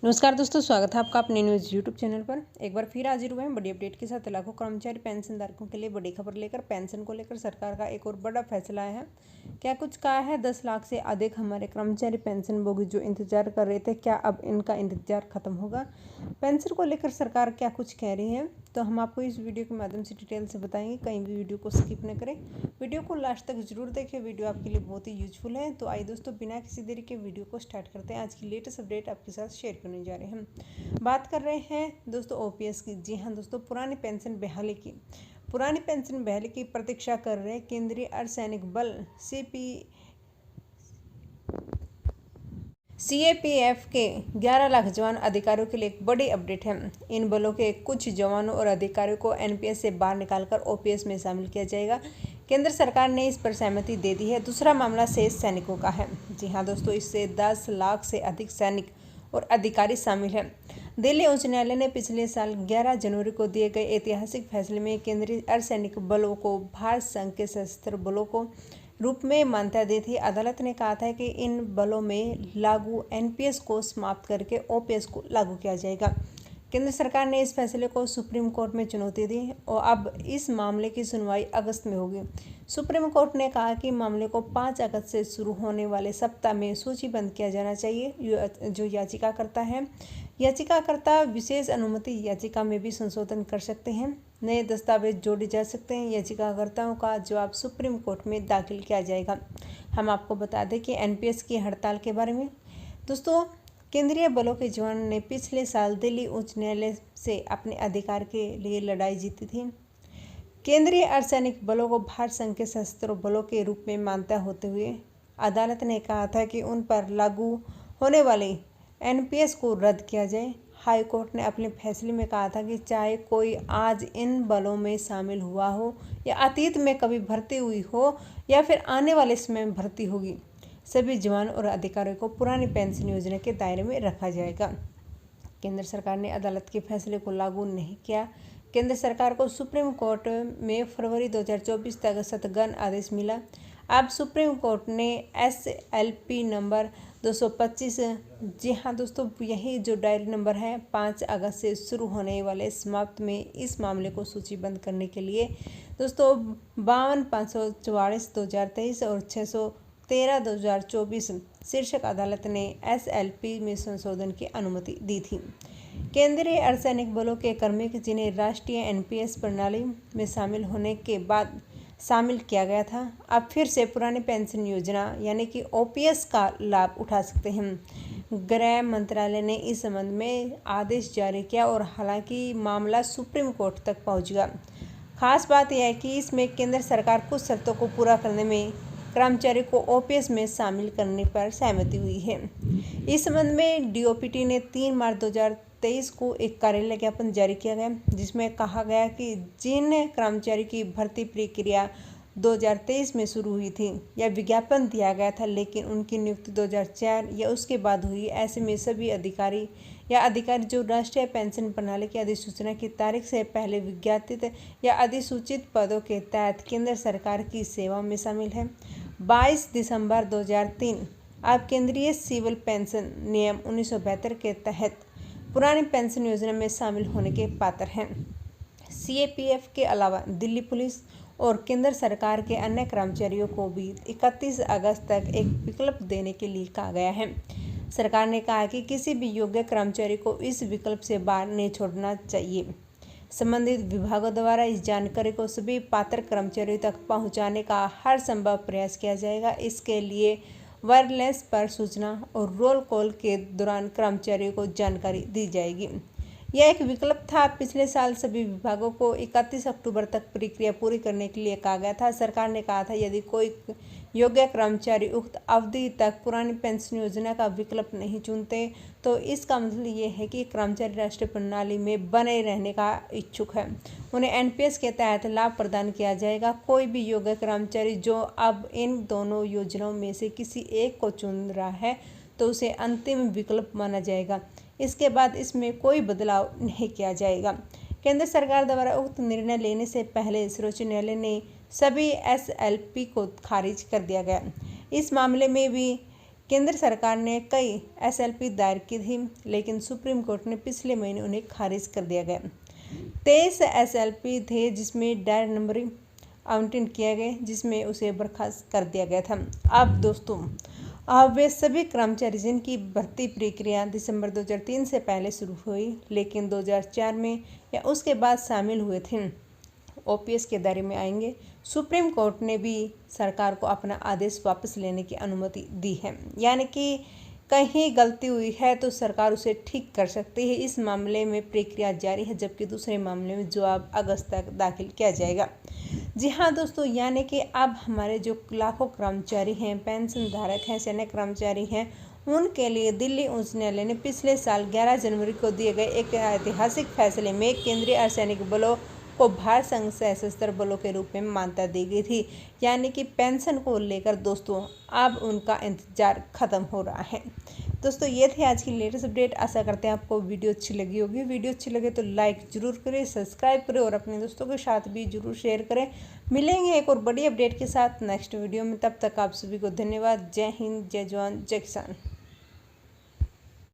नमस्कार दोस्तों, स्वागत है आपका अपने न्यूज़ यूट्यूब चैनल पर। एक बार फिर हाजिर हुए हैं बड़ी अपडेट के साथ। लाखों कर्मचारी पेंशन धारकों के लिए बड़ी खबर लेकर पेंशन को लेकर सरकार का एक और बड़ा फैसला आया है। क्या कुछ कहा है? 10 लाख से अधिक हमारे कर्मचारी पेंशन भोगी जो इंतजार कर रहे थे, क्या अब इनका इंतजार खत्म होगा? पेंशन को लेकर सरकार क्या कुछ कह रही है, तो हम आपको इस वीडियो के माध्यम से डिटेल से बताएंगे। कहीं भी वीडियो को स्किप न करें, वीडियो को लास्ट तक जरूर देखें। वीडियो आपके लिए बहुत ही यूजफुल है। तो आइए दोस्तों, बिना किसी देरी के वीडियो को स्टार्ट करते हैं। आज की लेटेस्ट अपडेट आपके साथ शेयर करने जा रहे हैं। हम बात कर रहे हैं दोस्तों ओपीएस की। जी हाँ दोस्तों, पुरानी पेंशन बहाली की प्रतीक्षा कर रहे केंद्रीय अर्धसैनिक बल सीएपीएफ के 11 लाख जवान अधिकारियों के लिए एक बड़ी अपडेट है। इन बलों के कुछ जवानों और अधिकारियों को एनपीएस से बाहर निकालकर ओपीएस में शामिल किया जाएगा। केंद्र सरकार ने इस पर सहमति दे दी है। दूसरा मामला शेष सैनिकों का है। जी हाँ दोस्तों, इससे 10 लाख से अधिक सैनिक और अधिकारी शामिल हैं। दिल्ली उच्च न्यायालय ने पिछले साल 11 जनवरी को दिए गए ऐतिहासिक फैसले में केंद्रीय अर्धसैनिक बलों को भारत संघ के सशस्त्र बलों को रूप में मान्यता दी थी। अदालत ने कहा था कि इन बलों में लागू एनपीएस को समाप्त करके ओपीएस को लागू किया जाएगा। केंद्र सरकार ने इस फैसले को सुप्रीम कोर्ट में चुनौती दी और अब इस मामले की सुनवाई अगस्त में होगी। सुप्रीम कोर्ट ने कहा कि मामले को 5 अगस्त से शुरू होने वाले सप्ताह में सूचीबद्ध किया जाना चाहिए। जो याचिकाकर्ता विशेष अनुमति याचिका में भी संशोधन कर सकते हैं। नए दस्तावेज जोड़े जा सकते हैं। याचिकाकर्ताओं का जवाब सुप्रीम कोर्ट में दाखिल किया जाएगा। हम आपको बता दें कि एनपीएस की हड़ताल के बारे में दोस्तों, केंद्रीय बलों के जवानों ने पिछले साल दिल्ली उच्च न्यायालय से अपने अधिकार के लिए लड़ाई जीती थी। केंद्रीय अर्धसैनिक बलों को भारत संघ के सशस्त्र बलों के रूप में मान्यता होते हुए अदालत ने कहा था कि उन पर लागू होने वाले एनपीएस को रद्द किया जाए। हाई कोर्ट ने अपने फैसले में कहा था कि चाहे कोई आज इन बलों में शामिल हुआ हो या अतीत में कभी भर्ती हुई हो या फिर आने वाले समय में भर्ती होगी, सभी जवान और अधिकारियों को पुरानी पेंशन योजना के दायरे में रखा जाएगा। केंद्र सरकार ने अदालत के फैसले को लागू नहीं किया। केंद्र सरकार को सुप्रीम कोर्ट में फरवरी 2024 तक स्थगन आदेश मिला। अब सुप्रीम कोर्ट ने एसएलपी नंबर 225, जी हाँ दोस्तों, यही जो डायरी नंबर है, 5 अगस्त से शुरू होने वाले समाप्त में इस मामले को सूचीबद्ध करने के लिए दोस्तों 52-544/2023 और 613/2024 शीर्षक अदालत ने एसएलपी में संशोधन की अनुमति दी थी। केंद्रीय अर्धसैनिक बलों के कर्मी जिन्हें राष्ट्रीय एनपीएस प्रणाली में शामिल होने के बाद शामिल किया गया था, अब फिर से पुरानी पेंशन योजना यानी कि ओपीएस का लाभ उठा सकते हैं। गृह मंत्रालय ने इस संबंध में आदेश जारी किया और हालांकि मामला सुप्रीम कोर्ट तक पहुंच गया। खास बात यह है कि इसमें केंद्र सरकार कुछ शर्तों को पूरा करने में कर्मचारी को ओपीएस में शामिल करने पर सहमति हुई है। इस संबंध में डीओपीटी ने 3 मार्च 2023 को एक कार्यालय ज्ञापन जारी किया गया, जिसमें कहा गया कि जिन कर्मचारी की भर्ती प्रक्रिया 2023 में शुरू हुई थी या विज्ञापन दिया गया था लेकिन उनकी नियुक्ति 2004 या उसके बाद हुई, ऐसे में सभी अधिकारी जो राष्ट्रीय पेंशन प्रणाली की अधिसूचना की तारीख से पहले विज्ञापित या अधिसूचित पदों के तहत केंद्र सरकार की सेवा में शामिल है। 22 दिसंबर 2003 अब केंद्रीय सिविल पेंशन नियम 1972 के तहत पुरानी पेंशन योजना में शामिल होने के पात्र हैं। सीएपीएफ के अलावा दिल्ली पुलिस और केंद्र सरकार के अन्य कर्मचारियों को भी 31 अगस्त तक एक विकल्प देने के लिए कहा गया है। सरकार ने कहा कि किसी भी योग्य कर्मचारी को इस विकल्प से बाहर नहीं छोड़ना चाहिए। संबंधित विभागों द्वारा इस जानकारी को सभी पात्र कर्मचारियों तक पहुंचाने का हर संभव प्रयास किया जाएगा। इसके लिए वायरलेस पर सूचना और रोल कॉल के दौरान कर्मचारियों को जानकारी दी जाएगी। यह एक विकल्प था। पिछले साल सभी विभागों को 31 अक्टूबर तक प्रक्रिया पूरी करने के लिए कहा गया था। सरकार ने कहा था यदि कोई योग्य कर्मचारी उक्त अवधि तक पुरानी पेंशन योजना का विकल्प नहीं चुनते तो इसका मतलब ये है कि कर्मचारी राष्ट्रीय प्रणाली में बने रहने का इच्छुक है, उन्हें एनपीएस के तहत लाभ प्रदान किया जाएगा। कोई भी योग्य कर्मचारी जो अब इन दोनों योजनाओं में से किसी एक को चुन रहा है तो उसे अंतिम विकल्प माना जाएगा। इसके बाद इसमें कोई बदलाव नहीं किया जाएगा। केंद्र सरकार द्वारा उक्त निर्णय लेने से पहले सर्वोच्च न्यायालय ने सभी एसएलपी को खारिज कर दिया गया। इस मामले में भी केंद्र सरकार ने कई SLP दायर की थी, लेकिन सुप्रीम कोर्ट ने पिछले महीने उन्हें खारिज कर दिया गया। 23 SLP थे जिसमें डायर नंबरिंग आवंटन किया गया, जिसमें उसे बर्खास्त कर दिया गया था। अब दोस्तों, अब वे सभी कर्मचारी जिनकी भर्ती प्रक्रिया दिसंबर 2003 से पहले शुरू हुई, लेकिन 2004 में या उसके बाद शामिल हुए थे, OPS के दायरे में आएंगे। सुप्रीम कोर्ट ने भी सरकार को अपना आदेश वापस लेने की अनुमति दी है, यानी कि कहीं गलती हुई है तो सरकार उसे ठीक कर सकती है। इस मामले में प्रक्रिया जारी है, जबकि दूसरे मामले में जवाब अगस्त तक दाखिल किया जाएगा। जी हाँ दोस्तों, यानी कि अब हमारे जो लाखों कर्मचारी हैं, पेंशन धारक हैं, सैन्य कर्मचारी हैं, उनके लिए दिल्ली उच्च न्यायालय ने पिछले साल 11 जनवरी को दिए गए एक ऐतिहासिक फैसले में केंद्रीय अर्धसैनिक बलों को भारत संघ सशस्त्र बलों के रूप में मान्यता दी गई थी। यानी कि पेंशन को लेकर दोस्तों अब उनका इंतजार खत्म हो रहा है। दोस्तों, ये थी आज की लेटेस्ट अपडेट। आशा करते हैं आपको वीडियो अच्छी लगी होगी। वीडियो अच्छी लगे तो लाइक जरूर करें, सब्सक्राइब करें और अपने दोस्तों के साथ भी जरूर शेयर करें। मिलेंगे एक और बड़ी अपडेट के साथ नेक्स्ट वीडियो में। तब तक आप सभी को धन्यवाद। जय हिंद, जय जवान, जय किसान।